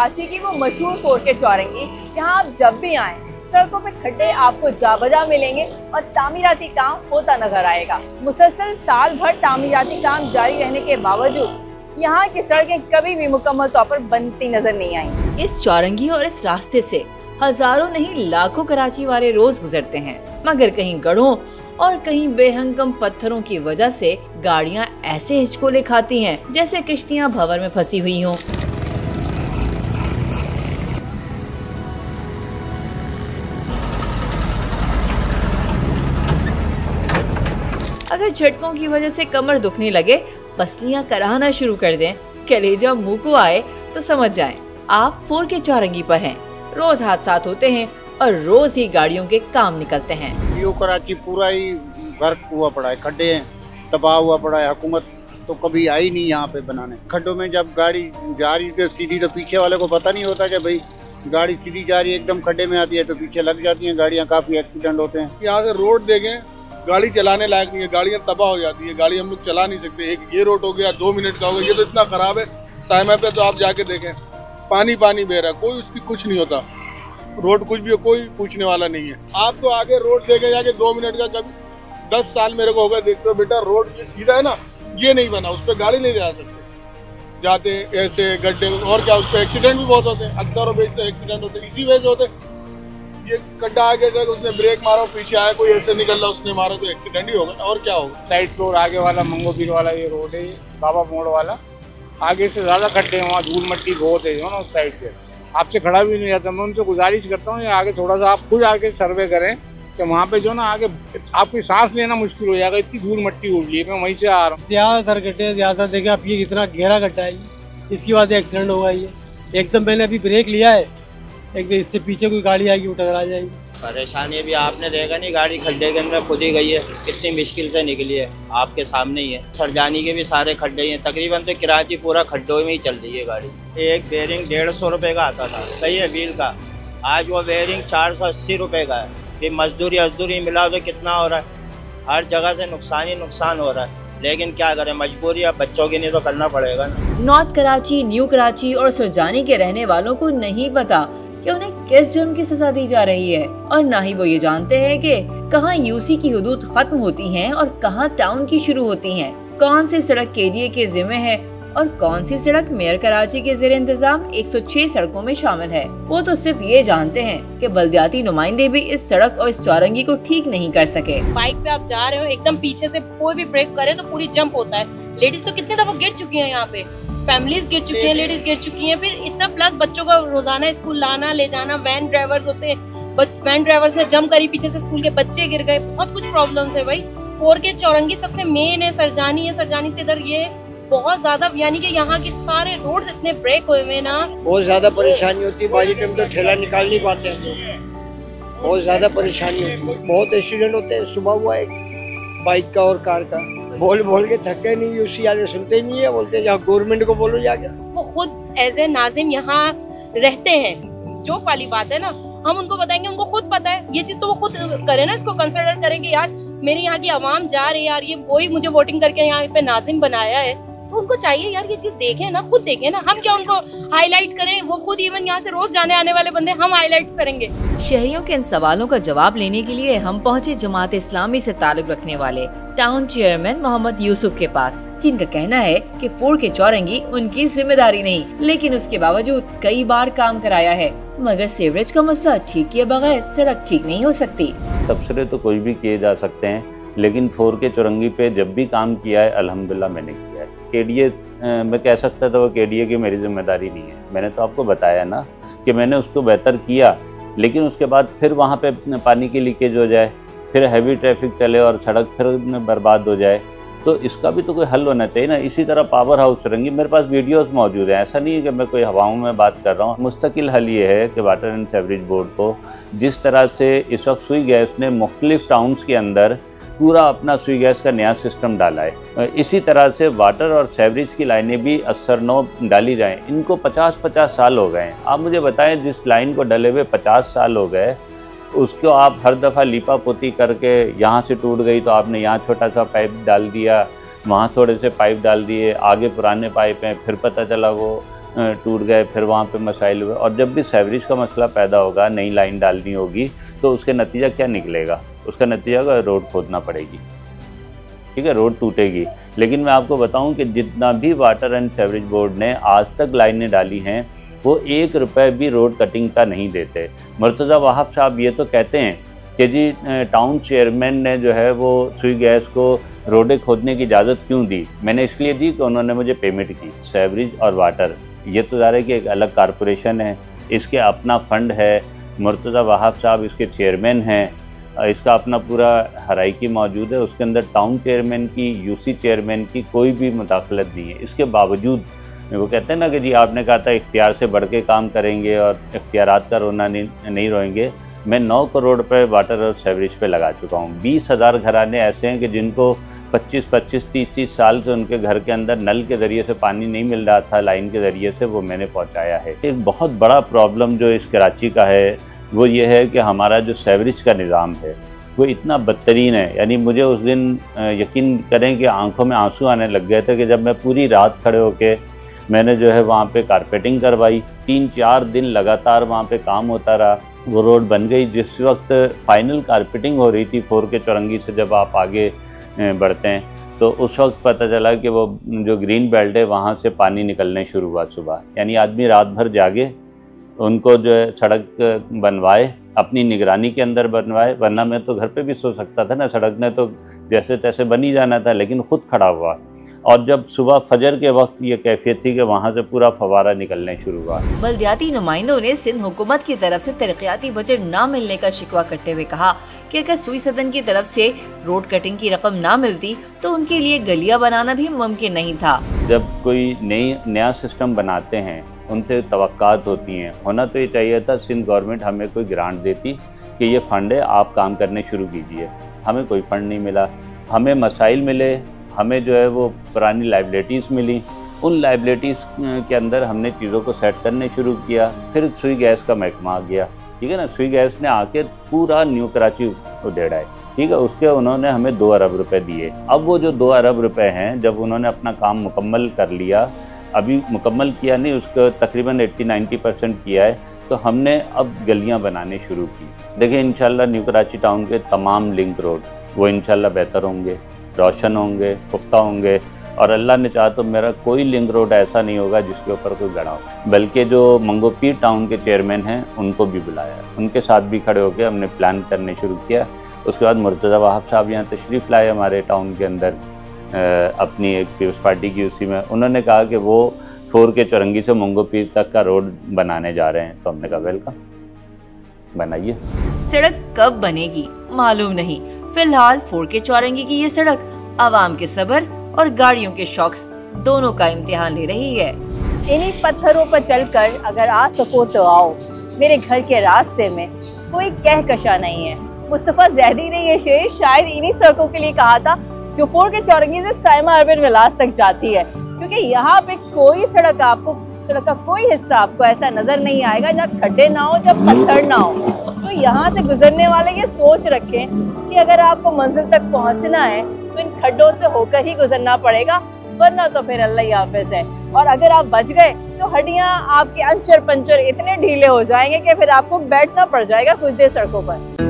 कराची की वो मशहूर फोर्ट के चौरंगी, जहां आप जब भी आएं सड़कों पे खड्डे आपको जा बजा मिलेंगे और तामीराती काम होता नजर आएगा। मुसलसल साल भर तामीराती काम जारी रहने के बावजूद यहाँ की सड़कें कभी भी मुकम्मल तौर पर बनती नजर नहीं आई। इस चौरंगी और इस रास्ते से हजारों नहीं लाखों कराची वाले रोज गुजरते हैं, मगर कहीं गढ़ों और कहीं बेहंगम पत्थरों की वजह से गाड़ियां ऐसे हिचकोले खाती हैं जैसे किश्तियां भंवर में फंसी हुई हों। अगर झटकों की वजह से कमर दुखने लगे, पसलियां कराहना शुरू कर दें, कलेजा मुंह को आए, तो समझ जाएं आप फोर के चौरंगी पर हैं। रोज हादसात होते हैं और रोज ही गाड़ियों के काम निकलते हैं। यो कराची पूरा ही गर्क हुआ पड़ा है, खड्डे हैं, तबाह हुआ पड़ा है। हुकूमत तो कभी आई नहीं यहाँ पे बनाने। खड्डों में जब गाड़ी जा रही है सीधी, तो पीछे वाले को पता नहीं होता कि भाई गाड़ी सीधी जा रही है, एकदम खड्डे में आती है तो पीछे लग जाती हैं गाड़ियाँ, काफी एक्सीडेंट होते हैं। यहाँ से रोड देखें, गाड़ी चलाने लायक नहीं है, गाड़ियाँ तबाह हो जाती है, गाड़ी हम लोग चला नहीं सकते। एक ये रोड हो गया, 2 मिनट का हो गया, ये तो इतना खराब है। साइमा पे तो आप जाके देखें, पानी पानी बह रहा है, कोई उसकी कुछ नहीं होता। रोड कुछ भी हो, कोई पूछने वाला नहीं है। आप तो आगे रोड देखे जाके 2 मिनट का, कभी 10 साल मेरे को हो गया देखते हो बेटा, रोड ये सीधा है ना, ये नहीं बना, उस पर गाड़ी नहीं जा सकते, जाते ऐसे गड्ढे, और क्या उस पर एक्सीडेंट भी बहुत होते हैं। अक्सर तो एक्सीडेंट होते हैं, इसी वजह से होते हैं। ये गड्ढा आगे उसने ब्रेक मारा, पीछे आया कोई ऐसे निकल रहा, उसने मारा तो एक्सीडेंट ही होगा, और क्या होगा। साइड पे और आगे वाला मंगोपीर वाला ये रोड है, बाबा मोड़ वाला, आगे से ज्यादा खड्डे हैं, वहाँ धूल मट्टी बहुत है ना उस साइड पे। आपसे खड़ा भी नहीं जाता। मैं उनसे गुजारिश करता हूँ आगे थोड़ा सा आप खुद आके सर्वे करें कि वहाँ पे जो ना आगे आपकी सांस लेना मुश्किल हो जाएगा, इतनी धूल मट्टी उड़ रही है। मैं वहीं से आ रहा हूँ। ज्यादातर गड्ढे ज्यादा देखे आप, ये कितना गहरा गड्ढा है, इसकी वजह से एक्सीडेंट होगा। ये एकदम मैंने अभी ब्रेक लिया है, एकदम इससे पीछे कोई गाड़ी आएगी वो टकरा जाएगी। परेशानी भी आपने देखा नहीं, गाड़ी खड्डे के अंदर खुद ही गई है, कितनी मुश्किल से निकली है, आपके सामने ही है। सरजानी के भी सारे खड्डे हैं, तकरीबन तो कराची पूरा खड्डों में ही चल रही है गाड़ी। एक बेरिंग 150 रुपये का आता था, सही है व्हील का, आज वो बेरिंग 480 रुपये का है। फिर मजदूरी मिला तो कितना हो रहा है, हर जगह से नुकसान ही नुकसान हो रहा है। लेकिन क्या करें, मजबूरी है, बच्चों के लिए तो करना पड़ेगा ना। नॉर्थ कराची, न्यू कराची और सरजानी के रहने वालों को नहीं पता कि उन्हें किस जुर्म की सजा दी जा रही है, और ना ही वो ये जानते हैं कि कहाँ यूसी की हुदूद खत्म होती हैं और कहाँ टाउन की शुरू होती हैं, कौन सी सड़क केजीए के जिम्मे है और कौन सी सड़क मेयर कराची के ज़ेर इंतजाम 106 सड़कों में शामिल है। वो तो सिर्फ ये जानते हैं कि बल्दियाती नुमाइंदे भी इस सड़क और इस चौरंगी को ठीक नहीं कर सके। बाइक पे आप जा रहे हो, एकदम पीछे से कोई भी ब्रेक करे तो पूरी जंप होता है। लेडीज तो कितने दफा गिर चुकी है, यहाँ पे फैमिलीज गिर चुकी हैं, लेडीज गिर चुकी हैं। फिर इतना प्लस बच्चों का रोजाना स्कूल लाना ले जाना, वैन ड्राइवर्स होते हैं, वैन ड्राइवर्स ने जंप करी, पीछे से स्कूल के बच्चे गिर गए, बहुत कुछ प्रॉब्लम्स है भाई। फोर के चौरंगी सबसे मेन है, सरजानी है, सरजानी से इधर ये बहुत ज्यादा, यानी कि यहाँ के सारे रोड्स इतने ब्रेक हुए हैं ना, बहुत ज्यादा परेशानी होती है। बाजी टाइम तो ठेला निकाल नहीं पाते हम लोग, बहुत ज्यादा परेशानी होती है। बहुत एक्सीडेंट होते हैं। सुबह हुआ एक बाइक का और कार का, बोल के थक गए, नहीं यूसी वाले सुनते नहीं है, बोलते हैं गवर्नमेंट को बोलो जाके। वो खुद एज ए नाजिम यहाँ रहते हैं, जोक वाली बात है ना, हम उनको बताएंगे, उनको खुद पता है ये चीज, तो वो खुद करे ना, इसको कंसिडर करेंगे यार मेरी यहाँ की आवाम जा रही है यार, ये वही मुझे वोटिंग करके यहाँ पे नाजिम बनाया है, तो उनको चाहिए यार ये चीज देखें ना, खुद देखें ना, हम क्या उनको हाईलाइट करें, वो खुद इवन यहाँ से रोज जाने आने वाले बंदे हम हाईलाइट्स करेंगे। शहरियों के इन सवालों का जवाब लेने के लिए हम पहुँचे जमात इस्लामी से ताल्लुक रखने वाले टाउन चेयरमैन मोहम्मद यूसुफ के पास, जिनका कहना है कि फोर के चौरंगी उनकी जिम्मेदारी नहीं, लेकिन उसके बावजूद कई बार काम कराया है, मगर सीवरेज का मसला ठीक किए बगैर सड़क ठीक नहीं हो सकती। तबसरे तो कोई भी किए जा सकते हैं, लेकिन फोर के चौरंगी पे जब भी काम किया है अल्हम्दुलिल्लाह मैंने किया है। केडीए मैं कह सकता था वो केडीए की मेरी जिम्मेदारी नहीं है, मैंने तो आपको बताया ना कि मैंने उसको बेहतर किया, लेकिन उसके बाद फिर वहाँ पे पानी की लीकेज हो जाए, फिर हैवी ट्रैफिक चले और सड़क फिर बर्बाद हो जाए, तो इसका भी तो कोई हल होना चाहिए ना। इसी तरह पावर हाउस चौरंगी, मेरे पास वीडियोस मौजूद हैं, ऐसा नहीं है कि मैं कोई हवाओं में बात कर रहा हूँ। मुस्तकिल हल ये है कि वाटर एंड सीवरेज बोर्ड को जिस तरह से इस वक्त सुई गैस ने मुख्तलिफ टाउन्स के अंदर पूरा अपना सुई गैस का नया सिस्टम डाला है, इसी तरह से वाटर और सीवरेज की लाइनें भी असरनो डाली जाएं। इनको 50-50 साल हो गए हैं। आप मुझे बताएं, जिस लाइन को डले हुए 50 साल हो गए, उसको आप हर दफ़ा लिपा पोती करके यहाँ से टूट गई तो आपने यहाँ छोटा सा पाइप डाल दिया, वहाँ थोड़े से पाइप डाल दिए, आगे पुराने पाइप हैं, फिर पता चला वो टूट गए, फिर वहाँ पे मसाइल हुए। और जब भी सीवरेज का मसला पैदा होगा, नई लाइन डालनी होगी, तो उसके नतीजा क्या निकलेगा? उसका नतीजा का रोड खोदना पड़ेगी, ठीक है, रोड टूटेगी। लेकिन मैं आपको बताऊं कि जितना भी वाटर एंड सीवरेज बोर्ड ने आज तक लाइनें डाली हैं, वो 1 रुपये भी रोड कटिंग का नहीं देते। मुर्तज़ा वहाब साहब ये तो कहते हैं कि जी टाउन चेयरमैन ने जो है वो सुई गैस को रोडें खोदने की इजाज़त क्यों दी? मैंने इसलिए दी कि उन्होंने मुझे पेमेंट की। सीवरेज और वाटर ये तो ज़ाहिर है कि एक अलग कारपोरेशन है, इसके अपना फ़ंड है, मुर्तज़ा वहाब साहब इसके चेयरमैन हैं, इसका अपना पूरा हराइकी मौजूद है, उसके अंदर टाउन चेयरमैन की, यूसी चेयरमैन की कोई भी मुदाखलत नहीं है। इसके बावजूद वो कहते हैं ना कि जी आपने कहा था इख्तियार से बढ़ के काम करेंगे और इख्तियारात का रोना नहीं रोएंगे। मैं 9 करोड़ रुपए वाटर और सीवरेज पे लगा चुका हूँ। 20,000 घराने ऐसे हैं कि जिनको 25-25, 30-30 साल से उनके घर के अंदर नल के ज़रिए से पानी नहीं मिल रहा था, लाइन के ज़रिए से, वो मैंने पहुँचाया है। एक बहुत बड़ा प्रॉब्लम जो इस कराची का है वो ये है कि हमारा जो सीवरेज का निज़ाम है वो इतना बदतरीन है। यानी मुझे उस दिन यकीन करें कि आंखों में आंसू आने लग गए थे कि जब मैं पूरी रात खड़े होके मैंने जो है वहाँ पे कारपेटिंग करवाई, 3-4 दिन लगातार वहाँ पे काम होता रहा, वो रोड बन गई। जिस वक्त फाइनल कारपेटिंग हो रही थी 4 के चौरंगी से जब आप आगे बढ़ते हैं, तो उस वक्त पता चला कि वो जो ग्रीन बेल्ट है वहाँ से पानी निकलने शुरू हुआ सुबह। यानी आदमी रात भर जागे, उनको जो है सड़क बनवाए, अपनी निगरानी के अंदर बनवाए, वरना मैं तो घर पे भी सो सकता था ना, सड़क ने तो जैसे तैसे बन ही जाना था, लेकिन खुद खड़ा हुआ। और जब सुबह फजर के वक्त ये कैफियत थी कि वहाँ से पूरा फवारा निकलने शुरू हुआ। बल्दियाती नुमाइंदों ने सिंध हुकूमत की तरफ से तरक्याती बजट न मिलने का शिकवा करते हुए कहा कि अगर सुई सदन की तरफ से रोड कटिंग की रकम न मिलती तो उनके लिए गलियां बनाना भी मुमकिन नहीं था। जब कोई नया सिस्टम बनाते हैं, उनसे तवक्कात होती हैं। होना तो ये चाहिए था सिंध गवर्नमेंट हमें कोई ग्रांट देती कि ये फ़ंड है, आप काम करने शुरू कीजिए। हमें कोई फ़ंड नहीं मिला, हमें मसाइल मिले, हमें जो है वो पुरानी लाइबिलिटीज़ मिली, उन लाइबिलिटीज़ के अंदर हमने चीज़ों को सेट करने शुरू किया। फिर सुई गैस का महकमा आ गया, ठीक है ना, सुई गैस ने आके पूरा न्यू कराची उधेड़ा है, ठीक है। उसके उन्होंने हमें 2 अरब रुपए दिए। अब वो जो 2 अरब रुपए हैं, जब उन्होंने अपना काम मुकम्मल कर लिया, अभी मुकम्मल किया नहीं, उसको तकरीबन 80-90% किया है, तो हमने अब गलियां बनाने शुरू की। देखिए इंशाल्लाह न्यू कराची टाउन के तमाम लिंक रोड वो इंशाल्लाह बेहतर होंगे, रोशन होंगे, पुख्ता होंगे, और अल्लाह ने चाहा तो मेरा कोई लिंक रोड ऐसा नहीं होगा जिसके ऊपर कोई गड़ा हो। बल्कि जो मंगोपीर टाउन के चेयरमैन हैं उनको भी बुलाया, उनके साथ भी खड़े होकर हमने प्लान करने शुरू किया। उसके बाद मुर्तज़ा वहाब साहब यहाँ तशरीफ़ लाए हमारे टाउन के अंदर अपनी एक पीपल्स पार्टी की, उसी में उन्होंने कहा कि वो 4 के चौरंगी से मंगोपीर तक का रोड बनाने जा रहे हैं। तो हमने कहा वेलकम, बनाइए। सड़क कब बनेगी मालूम नहीं, फिलहाल 4 के चौरंगी की ये सड़क आवाम के सब्र और गाड़ियों के शौक दोनों का इम्तिहान ले रही है। इन्हीं पत्थरों पर चलकर अगर आ सको तो आओ, मेरे घर के रास्ते में कोई कहकशा नहीं है। मुस्तफ़ा ज़ैदी ने ये शेर शायद इन्हीं सड़कों के लिए कहा था जो 4 के चौरंगी से साइमा अर्बन विलास तक जाती है, क्योंकि यहाँ पे कोई सड़क का कोई हिस्सा आपको ऐसा नजर नहीं आएगा जहाँ खड्डे ना हो, जब पत्थर ना हो। तो यहाँ से गुजरने वाले ये सोच रखें कि अगर आपको मंजिल तक पहुँचना है तो इन खड्डों से होकर ही गुजरना पड़ेगा, वरना तो फिर अल्लाह हाफिज है। और अगर आप बच गए तो हड्डियाँ आपके अंचर पंचर इतने ढीले हो जाएंगे कि फिर आपको बैठना पड़ जाएगा कुछ देर सड़कों पर।